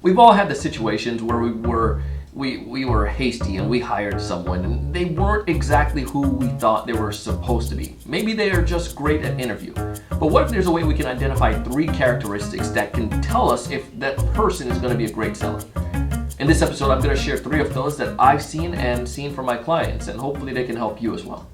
We've all had the situations where we were hasty and we hired someone and they weren't exactly who we thought they were supposed to be. Maybe they are just great at interview. But what if there's a way we can identify 3 characteristics that can tell us if that person is going to be a great seller? In this episode, I'm going to share 3 of those that I've seen and seen from my clients, and hopefully they can help you as well.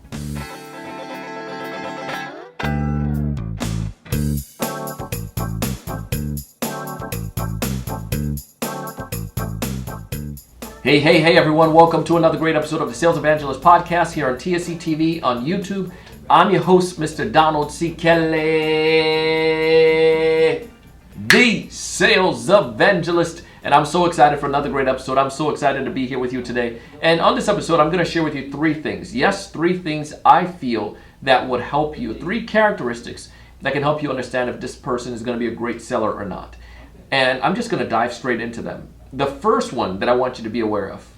Hey everyone, welcome to another great episode of the Sales Evangelist podcast here on TSC TV on YouTube. I'm your host, Mr. Donald C. Kelly, the Sales Evangelist, and I'm so excited for another great episode. I'm so excited to be here with you today. And on this episode, I'm going to share with you 3 things. Yes, 3 things I feel that would help you, 3 characteristics that can help you understand if this person is going to be a great seller or not. And I'm just going to dive straight into them. The first one that I want you to be aware of,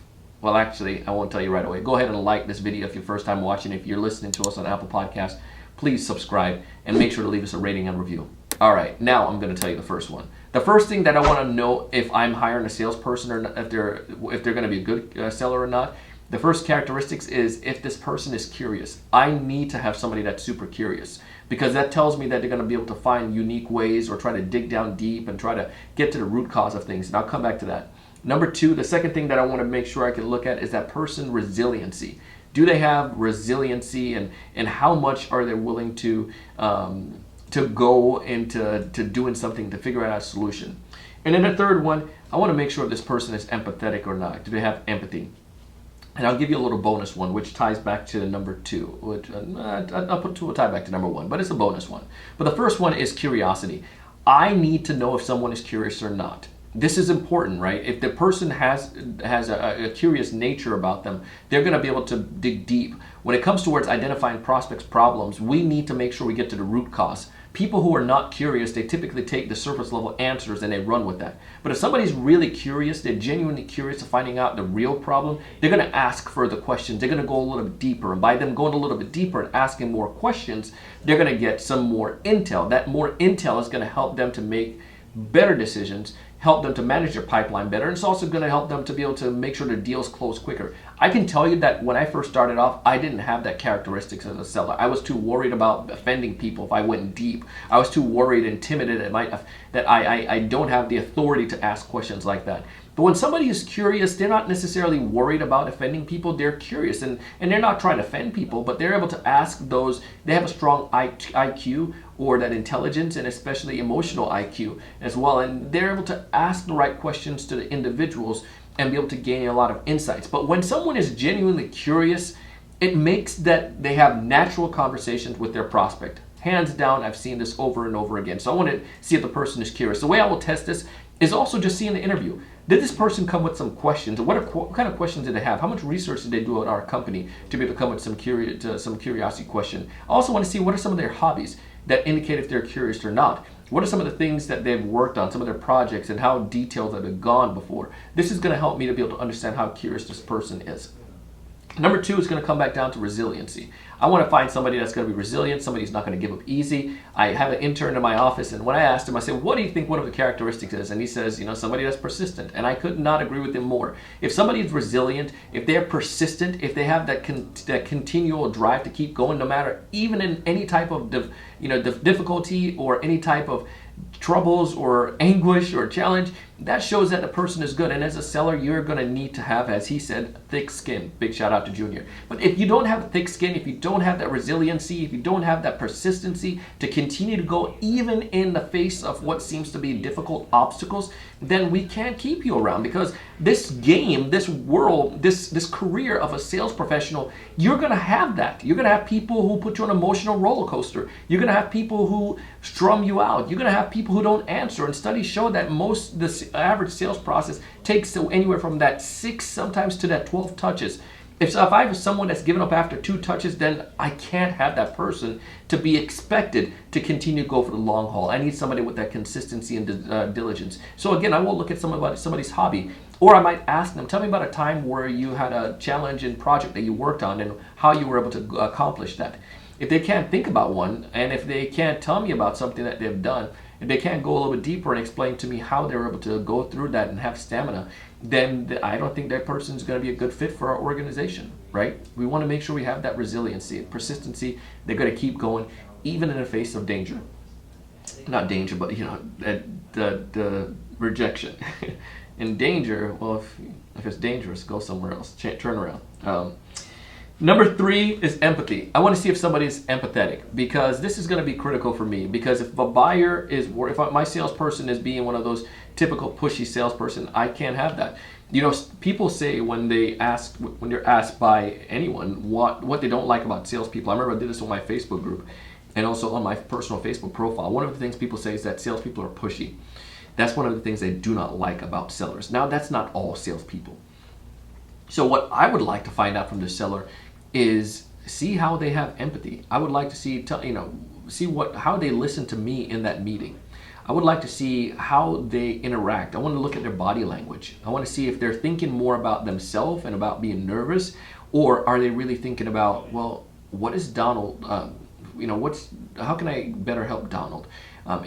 well, actually, I won't tell you right away. Go ahead and like this video if you're first time watching. If you're listening to us on Apple Podcasts, please subscribe and make sure to leave us a rating and review. All right, now I'm going to tell you the first one. The first thing that I want to know if I'm hiring a salesperson or not, if they're going to be a good seller or not. The first characteristics is if this person is curious. I need to have somebody that's super curious, because that tells me that they're going to be able to find unique ways or try to dig down deep and try to get to the root cause of things. And I'll come back to that. Number 2, the second thing that I want to make sure I can look at is that person resiliency. Do they have resiliency, and how much are they willing to go into doing something to figure out a solution? And then the third one, I want to make sure if this person is empathetic or not. Do they have empathy? And I'll give you a little bonus one, which ties back to number 2. Which I'll put 2 will tie back to number 1, but it's a bonus one. But the first one is curiosity. I need to know if someone is curious or not. This is important, right? If the person has a curious nature about them, they're going to be able to dig deep. When it comes towards identifying prospects' problems, we need to make sure we get to the root cause. People who are not curious, they typically take the surface level answers and they run with that. But if somebody's really curious, they're genuinely curious to finding out the real problem, they're going to ask further questions. They're going to go a little bit deeper. And by them going a little bit deeper and asking more questions, they're going to get some more intel. That more intel is going to help them to make better decisions, help them to manage their pipeline better, and it's also going to help them to be able to make sure the deals close quicker. I can tell you that when I first started off, I didn't have that characteristics as a seller. I was too worried about offending people if I went deep. I was too worried and timid that I don't have the authority to ask questions like that. But when somebody is curious, they're not necessarily worried about offending people. They're curious, and they're not trying to offend people, but they're able to ask those. They have a strong IQ, or that intelligence, and especially emotional IQ as well. And they're able to ask the right questions to the individuals and be able to gain a lot of insights. But when someone is genuinely curious, it makes that they have natural conversations with their prospect. Hands down, I've seen this over and over again. So I want to see if the person is curious. The way I will test this is also just seeing the interview. Did this person come with some questions? What kind of questions did they have? How much research did they do at our company to be able to come with some curiosity question? I also want to see what are some of their hobbies that indicate if they're curious or not. What are some of the things that they've worked on, some of their projects, and how detailed have they gone before? This is going to help me to be able to understand how curious this person is. Number 2 is going to come back down to resiliency. I want to find somebody that's going to be resilient, somebody who's not going to give up easy. I have an intern in my office, and when I asked him, I said, what do you think one of the characteristics is? And he says, somebody that's persistent. And I could not agree with him more. If somebody is resilient, if they're persistent, if they have that continual drive to keep going, no matter even in any type of difficulty or any type of troubles or anguish or challenge, that shows that the person is good. And as a seller, you're going to need to have, as he said, thick skin. Big shout out to Junior. But if you don't have thick skin, if you don't have that resiliency, if you don't have that persistency to continue to go even in the face of what seems to be difficult obstacles, then we can't keep you around, because this game, this world, this career of a sales professional, you're going to have that. You're going to have people who put you on an emotional roller coaster. You're going to have people who strum you out. You're going to have people who don't answer. And studies show that the average sales process takes anywhere from that 6 sometimes to that 12 touches. If I have someone that's given up after 2 touches, then I can't have that person to be expected to continue to go for the long haul. I need somebody with that consistency and diligence. So again, I will look at somebody's hobby, or I might ask them, tell me about a time where you had a challenging project that you worked on and how you were able to accomplish that. If they can't think about one, and if they can't tell me about something that they've done, if they can't go a little bit deeper and explain to me how they're able to go through that and have stamina, then I don't think that person is going to be a good fit for our organization, right? We want to make sure we have that resiliency, persistency. They're going to keep going even in the face of danger. Not danger, but the rejection. In danger, well, if it's dangerous, go somewhere else. Turn around. Number 3 is empathy. I want to see if somebody is empathetic, because this is going to be critical for me. Because if a buyer is, if my salesperson is being one of those typical pushy salesperson, I can't have that. You know, people say when they're asked by anyone what they don't like about salespeople. I remember I did this on my Facebook group and also on my personal Facebook profile. One of the things people say is that salespeople are pushy. That's one of the things they do not like about sellers. Now, that's not all salespeople. So what I would like to find out from the seller is see how they have empathy. I would like to see how they listen to me in that meeting. I would like to see how they interact. I want to look at their body language. I want to see if they're thinking more about themselves and about being nervous, or are they really thinking about, well, what is Donald? How can I better help Donald?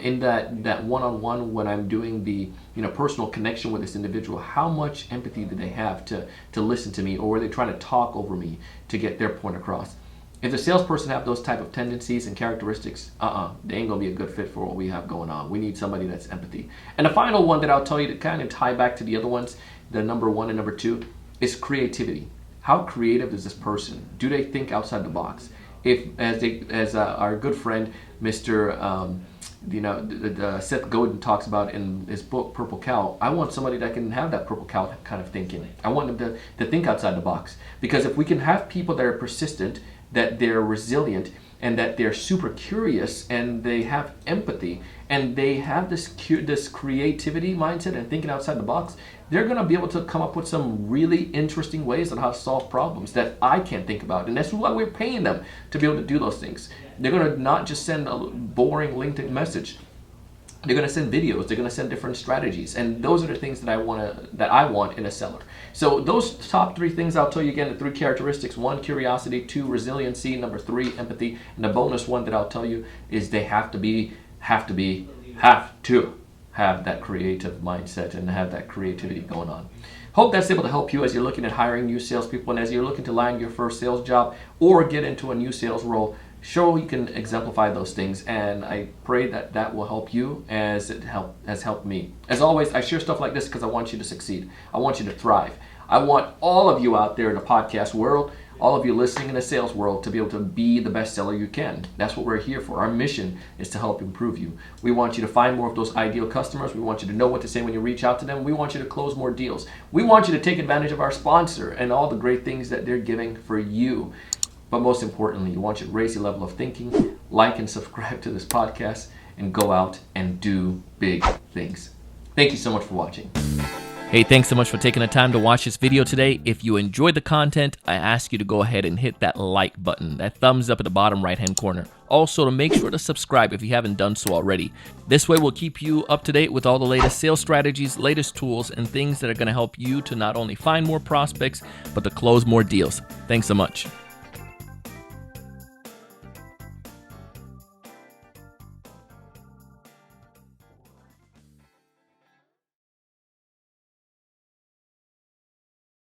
In that one-on-one, when I'm doing the personal connection with this individual, how much empathy do they have to listen to me, or are they trying to talk over me to get their point across? If the salesperson have those type of tendencies and characteristics, they ain't gonna be a good fit for what we have going on. We need somebody that's empathy. And the final one that I'll tell you to kind of tie back to the other ones, the number 1 and number 2, is creativity. How creative is this person? Do they think outside the box? If as our good friend Mr. Seth Godin talks about in his book Purple Cow, I want somebody that can have that purple cow kind of thinking. I want them to think outside the box, because if we can have people that are persistent, that they're resilient, and that they're super curious, and they have empathy, and they have this creativity mindset and thinking outside the box, they're going to be able to come up with some really interesting ways on how to solve problems that I can't think about. And that's why we're paying them, to be able to do those things. They're going to not just send a boring LinkedIn message. They're going to send videos. They're going to send different strategies, and those are the things that I want in a seller. So those top 3 things, I'll tell you again, the 3 characteristics: 1, curiosity; 2, resiliency; number 3, empathy. And the bonus one that I'll tell you is they have to have that creative mindset and have that creativity going on. Hope that's able to help you as you're looking at hiring new salespeople, and as you're looking to land your first sales job or get into a new sales role. Sure, you can exemplify those things, and I pray that that will help you as it has helped me. As always, I share stuff like this because I want you to succeed. I want you to thrive. I want all of you out there in the podcast world, all of you listening in the sales world, to be able to be the best seller you can. That's what we're here for. Our mission is to help improve you. We want you to find more of those ideal customers. We want you to know what to say when you reach out to them. We want you to close more deals. We want you to take advantage of our sponsor and all the great things that they're giving for you. But most importantly, we want you to raise your level of thinking, like and subscribe to this podcast, and go out and do big things. Thank you so much for watching. Hey, thanks so much for taking the time to watch this video today. If you enjoyed the content, I ask you to go ahead and hit that like button, that thumbs up at the bottom right-hand corner. Also, to make sure to subscribe if you haven't done so already. This way, we'll keep you up to date with all the latest sales strategies, latest tools, and things that are going to help you to not only find more prospects, but to close more deals. Thanks so much.